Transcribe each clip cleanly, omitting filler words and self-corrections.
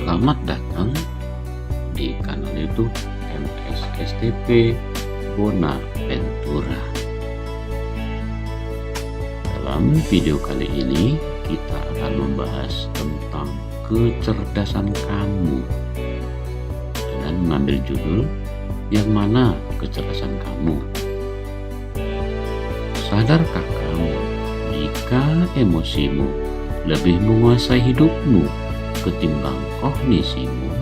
Selamat datang di kanal YouTube MSSTP Bonaventura. Dalam video kali ini kita akan membahas tentang kecerdasan kamu dengan mengambil judul yang mana kecerdasan kamu. Sadarkah kamu jika emosimu lebih menguasai hidupmu ketimbang kognisimu?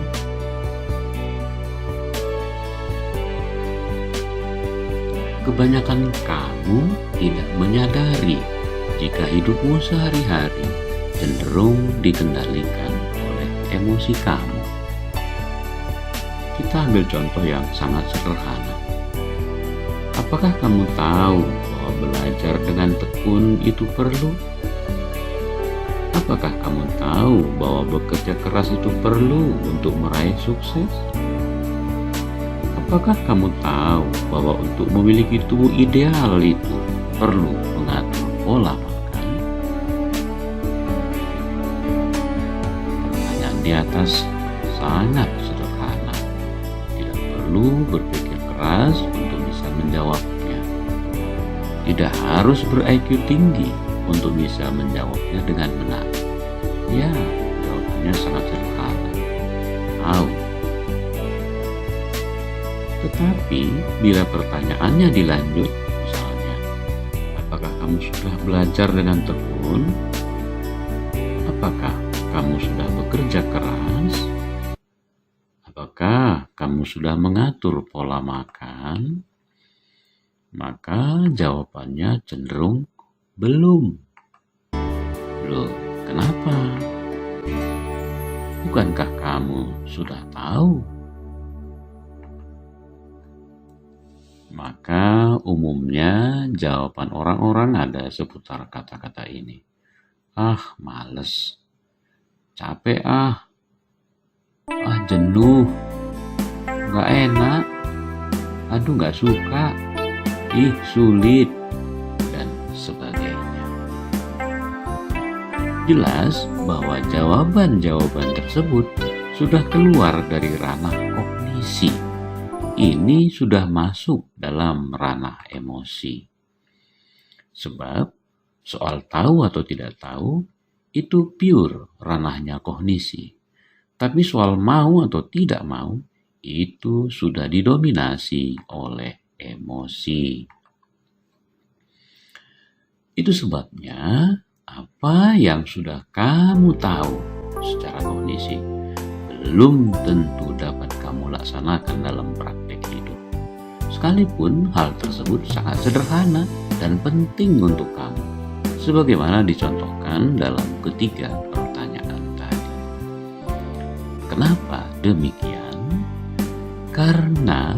Kebanyakan kamu tidak menyadari jika hidupmu sehari-hari cenderung dikendalikan oleh emosi kamu. Kita ambil contoh yang sangat sederhana. Apakah kamu tahu bahwa belajar dengan tekun itu perlu? Apakah kamu tahu bahwa bekerja keras itu perlu untuk meraih sukses? Apakah kamu tahu bahwa untuk memiliki tubuh ideal itu perlu mengatur pola makan? Pertanyaan di atas sangat sederhana. Tidak perlu berpikir keras untuk bisa menjawabnya. Tidak harus ber-IQ tinggi untuk bisa menjawabnya dengan benar. Ya, jawabannya sangat sederhana. Tahu. Tetapi bila pertanyaannya dilanjut, misalnya, apakah kamu sudah belajar dengan tekun? Apakah kamu sudah bekerja keras? Apakah kamu sudah mengatur pola makan? Maka jawabannya cenderung belum. Loh, kenapa? Bukankah kamu sudah tahu? Maka umumnya jawaban orang-orang ada seputar kata-kata ini. Ah, males. Capek ah. Ah, jenuh. Gak enak. Aduh, gak suka. Ih, sulit. Dan sebagainya. Jelas bahwa jawaban-jawaban tersebut sudah keluar dari ranah kognisi. Ini sudah masuk dalam ranah emosi. Sebab soal tahu atau tidak tahu itu pure ranahnya kognisi. Tapi soal mau atau tidak mau itu sudah didominasi oleh emosi. Itu sebabnya apa yang sudah kamu tahu secara kognisi belum tentu dapat kamu laksanakan dalam praktek hidup. Sekalipun hal tersebut sangat sederhana dan penting untuk kamu, sebagaimana dicontohkan dalam ketiga pertanyaan tadi. Kenapa demikian? Karena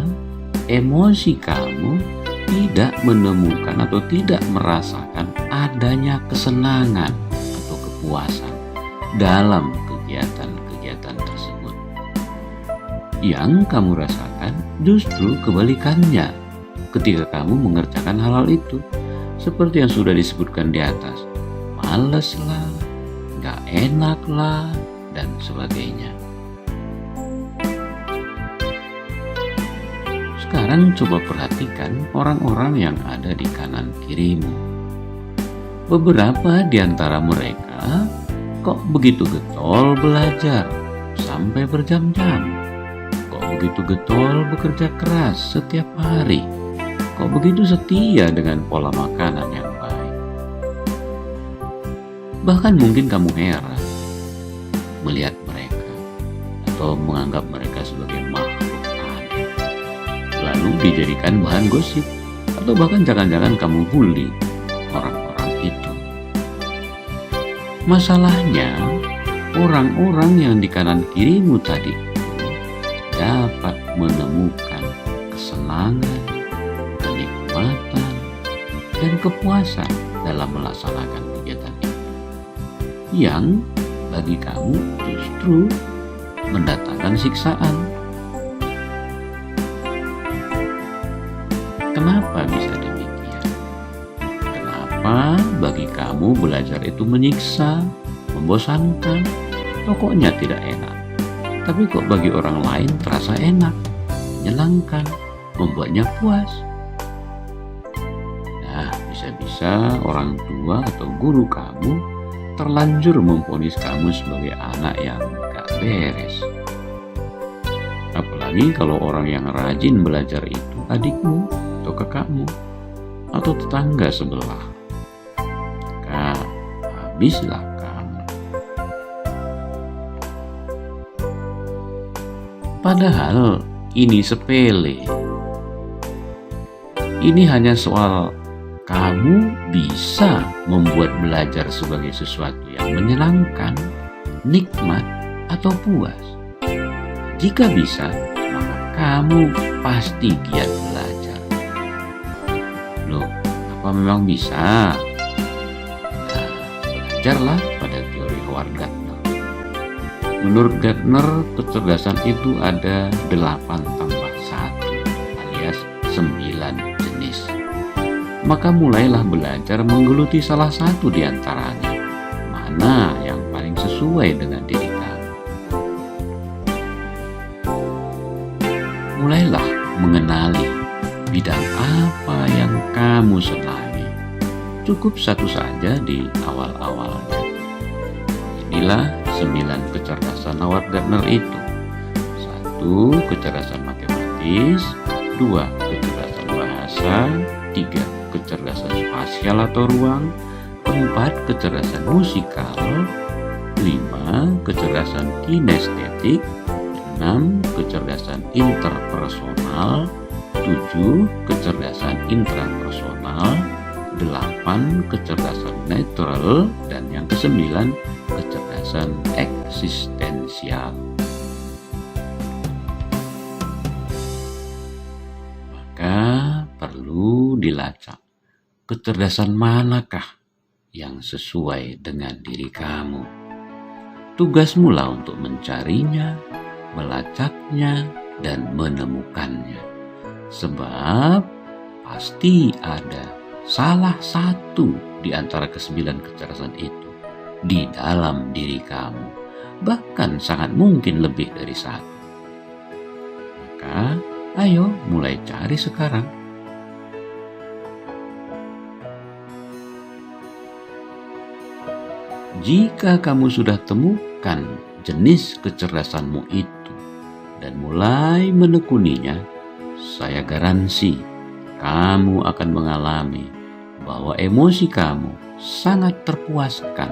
emosi kamu tidak menemukan atau tidak merasakan adanya kesenangan atau kepuasan dalam kegiatan-kegiatan tersebut. Yang kamu rasakan justru kebalikannya ketika kamu mengerjakan hal-hal itu. Seperti yang sudah disebutkan di atas, males lah, gak enak lah, dan sebagainya. Sekarang coba perhatikan orang-orang yang ada di kanan kirimu. Beberapa di antara mereka kok begitu getol belajar sampai berjam-jam. Kok begitu getol bekerja keras setiap hari. Kok begitu setia dengan pola makanan yang baik. Bahkan mungkin kamu heran melihat mereka atau menganggap mereka sebagai makhluk aneh, lalu dijadikan bahan gosip, atau bahkan jangan-jangan kamu bully orang-orang itu. Masalahnya, orang-orang yang di kanan kirimu tadi dapat menemukan kesenangan, kenikmatan, dan kepuasan dalam melaksanakan kegiatan itu, yang bagi kamu justru mendatangkan siksaan. Kenapa bisa demikian? Kenapa bagi kamu belajar itu menyiksa, membosankan, pokoknya tidak enak? tapi kok bagi orang lain terasa enak, menyenangkan, membuatnya puas. Nah, bisa-bisa orang tua atau guru kamu terlanjur memvonis kamu sebagai anak yang gak beres. Apalagi kalau orang yang rajin belajar itu adikmu atau kakakmu atau tetangga sebelah. Maka habislah kamu. Padahal ini sepele. Ini hanya soal kamu bisa membuat belajar sebagai sesuatu yang menyenangkan, nikmat, atau puas. Jika bisa, maka kamu pasti giat belajar. Loh, apa memang bisa? Nah, belajarlah pada teori Howard Gardner. Menurut Gardner, kecerdasan itu ada 8 tambah 1 alias 9 jenis. Maka mulailah belajar menggeluti salah satu di antaranya. Mana yang paling sesuai dengan diri kamu. Mulailah mengenali bidang apa yang kamu senangi. Cukup satu saja di awal-awalnya. Inilah 9 kecerdasan Howard Gardner itu. 1. Kecerdasan matematis. 2. Kecerdasan bahasa. 3. Kecerdasan spasial atau ruang. 4. Kecerdasan musikal. 5. Kecerdasan kinestetik. 6. Kecerdasan interpersonal. 7. Kecerdasan intrapersonal. 8. Kecerdasan natural. Dan yang ke-9, kecerdasan eksistensial. Maka perlu dilacak, kecerdasan manakah yang sesuai dengan diri kamu. Tugasmu lah untuk mencarinya, melacaknya, dan menemukannya. Sebab pasti ada salah satu di antara ke-9 kecerdasan itu di dalam diri kamu. Bahkan sangat mungkin lebih dari satu. Maka ayo mulai cari sekarang. Jika kamu sudah temukan jenis kecerdasanmu itu dan mulai menekuninya, saya garansi kamu akan mengalami bahwa emosi kamu sangat terpuaskan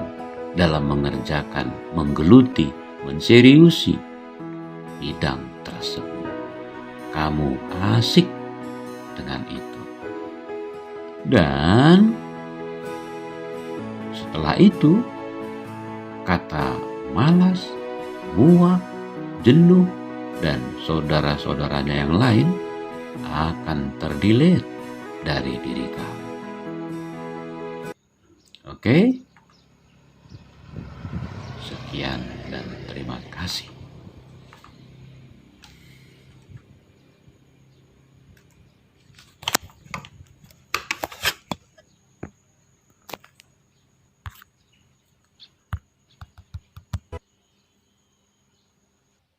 dalam mengerjakan, menggeluti, menseriusi bidang tersebut. Kamu asik dengan itu. Dan setelah itu, kata malas, muak, jenuh, dan saudara-saudaranya yang lain akan terdelete dari diri kamu. Oke? Sekian dan terima kasih.